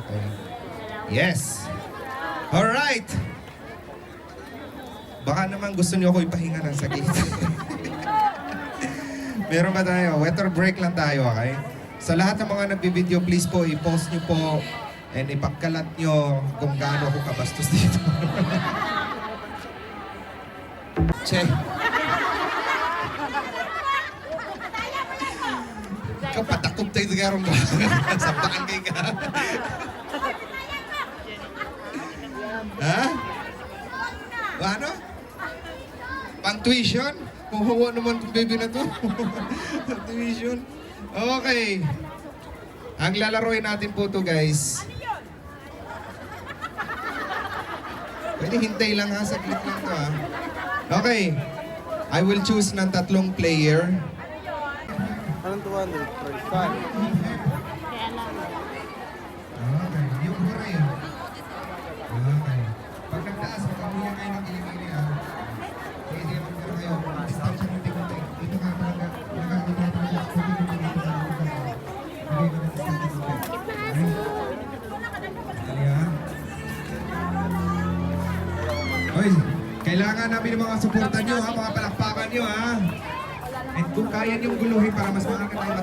Okay. Yes. Alright. Baka naman gusto niyo ako ipahinga ng sakit. Meron ba tayo? Water break lang tayo, okay? Sa lahat ng mga nagbibideo, please po, i-post niyo po and ipagkalat niyo kung gaano ako kabastos dito. Che. Ikaw patakot tayo garong ba? Sa barangay ka. Ha? Ano? Pang tuition? Kuhawa naman itong baby na to. Pang tuition. Okay. Ang lalaroin natin po to guys. Pwede hintay lang ha, saglit lang to ha. Okay. I will choose ng tatlong player. Anong 200? Okay. Yung huri. Okay. Pag nagtaas, pagkamuya kayo ng kilikili ha. Pwede yung pero kayo. Distansya ng tingin. Dito ka talaga. Nagkakita talaga. Pwede yung dito sa mga bigay ko na distansya ng tingin. Dali ha. Hoy, kailangan namin ng mga suporta nyo ha. Mga palakpakan nyo ha. And kung kaya niyong guluhin para mas maaga tayo